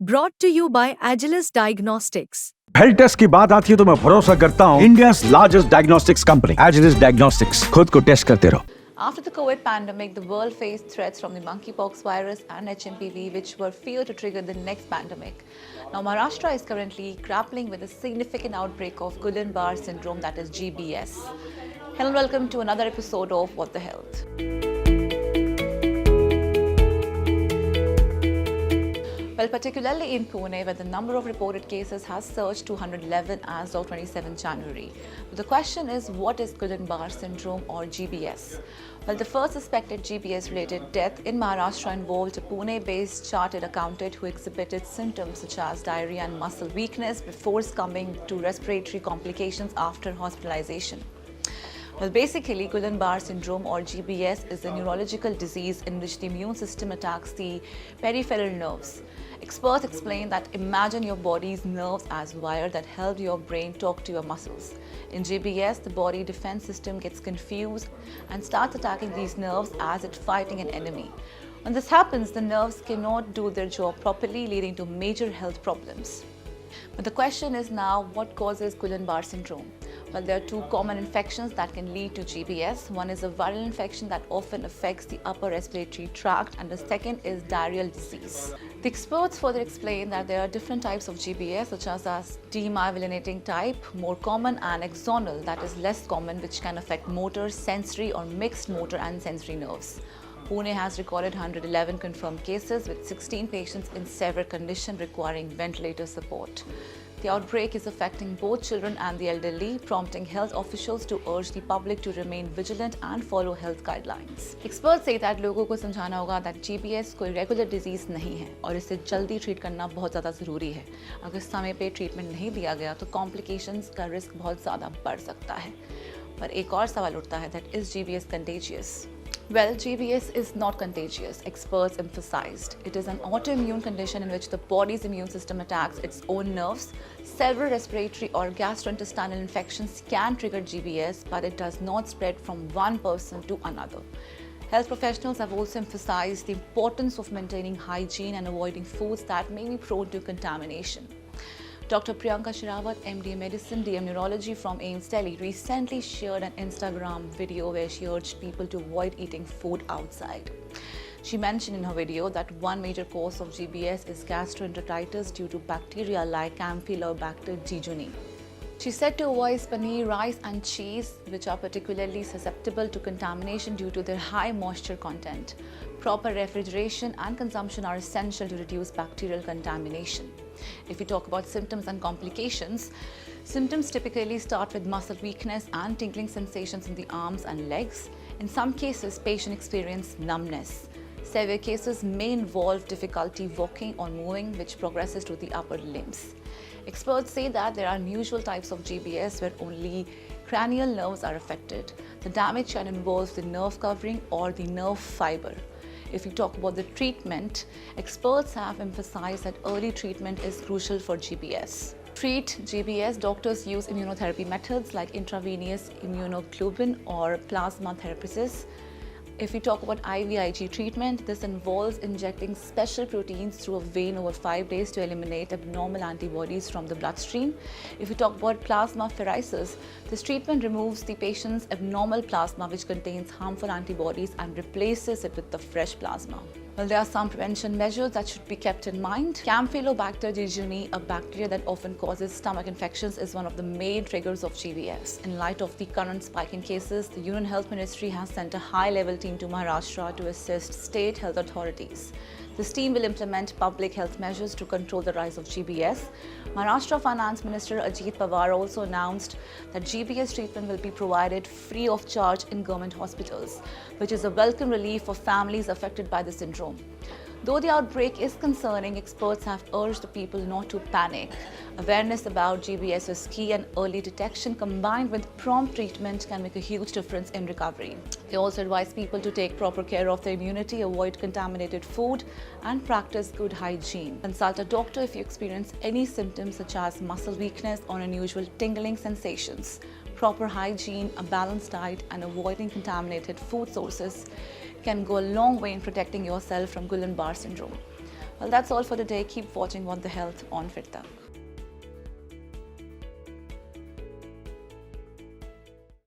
Brought to you by Agilus Diagnostics. Health test की बात आती है तो मैं भरोसा करता हूँ India's largest diagnostics company, Agilus Diagnostics. खुद को टेस्ट करते रहो. After the COVID pandemic, the world faced threats from the monkeypox virus and HMPV, which were feared to trigger the next pandemic. Now, Maharashtra is currently grappling with a significant outbreak of Guillain-Barré Syndrome, that is GBS. Hello and welcome to another episode of What the Health. Well, particularly in Pune, where the number of reported cases has surged to 111 as of 27 January. But the question is, what is Guillain-Barré Syndrome or GBS? Well, the first suspected GBS-related death in Maharashtra involved a Pune-based chartered accountant who exhibited symptoms such as diarrhea and muscle weakness before succumbing to respiratory complications after hospitalization. Well, basically, Guillain-Barré Syndrome or GBS is a neurological disease in which the immune system attacks the peripheral nerves. Experts explain that imagine your body's nerves as wires that help your brain talk to your muscles. In GBS, the body defense system gets confused and starts attacking these nerves as it's fighting an enemy. When this happens, the nerves cannot do their job properly, leading to major health problems. But the question is now, what causes Guillain-Barré Syndrome? Well, there are two common infections that can lead to GBS. One is a viral infection that often affects the upper respiratory tract, and the second is diarrheal disease. The experts further explain that there are different types of GBS, such as demyelinating type, more common, and axonal, that is less common, which can affect motor, sensory, or mixed motor and sensory nerves. Pune has recorded 111 confirmed cases with 16 patients in severe condition requiring ventilator support. The outbreak is affecting both children and the elderly, prompting health officials to urge the public to remain vigilant and follow health guidelines. Experts say that लोगों को समझाना होगा that GBS कोई regular disease नहीं है और इसे जल्दी treat करना बहुत ज़्यादा ज़रूरी है. अगर समय पे treatment नहीं दिया गया तो complications का risk बहुत ज़्यादा बढ़ सकता है. पर एक और सवाल उठता है that is GBS contagious? Well, GBS is not contagious, experts emphasized. It is an autoimmune condition in which the body's immune system attacks its own nerves. Several respiratory or gastrointestinal infections can trigger GBS, but it does not spread from one person to another. Health professionals have also emphasized the importance of maintaining hygiene and avoiding foods that may be prone to contamination. Dr. Priyanka Shirawat, MD Medicine, DM Neurology from AIIMS Delhi, recently shared an Instagram video where she urged people to avoid eating food outside. She mentioned in her video that one major cause of GBS is gastroenteritis due to bacteria like Campylobacter jejuni. She said to avoid paneer, rice and cheese, which are particularly susceptible to contamination due to their high moisture content. Proper refrigeration and consumption are essential to reduce bacterial contamination. If we talk about symptoms and complications, symptoms typically start with muscle weakness and tingling sensations in the arms and legs. In some cases, patients experience numbness. Severe cases may involve difficulty walking or moving, which progresses to the upper limbs. Experts say that there are unusual types of GBS where only cranial nerves are affected. The damage can involve the nerve covering or the nerve fiber. If we talk about the treatment, experts have emphasized that early treatment is crucial for GBS. To treat GBS, doctors use immunotherapy methods like intravenous immunoglobulin or plasma therapies. If we talk about IVIG treatment, this involves injecting special proteins through a vein over 5 days to eliminate abnormal antibodies from the bloodstream. If we talk about plasmapheresis, this treatment removes the patient's abnormal plasma, which contains harmful antibodies, and replaces it with the fresh plasma. Well, there are some prevention measures that should be kept in mind. Campylobacter jejuni, a bacteria that often causes stomach infections, is one of the main triggers of GBS. In light of the current spike in cases, the Union Health Ministry has sent a high-level team to Maharashtra to assist state health authorities. This team will implement public health measures to control the rise of GBS. Maharashtra Finance Minister Ajit Pawar also announced that GBS treatment will be provided free of charge in government hospitals, which is a welcome relief for families affected by the syndrome. Though the outbreak is concerning, experts have urged the people not to panic. Awareness about GBS is key, and early detection combined with prompt treatment can make a huge difference in recovery. They also advise people to take proper care of their immunity, avoid contaminated food, and practice good hygiene. Consult a doctor if you experience any symptoms such as muscle weakness or unusual tingling sensations. Proper hygiene, a balanced diet, and avoiding contaminated food sources can go a long way in protecting yourself from Guillain-Barré syndrome. Well, that's all for today. Keep watching What the Health on FitTak.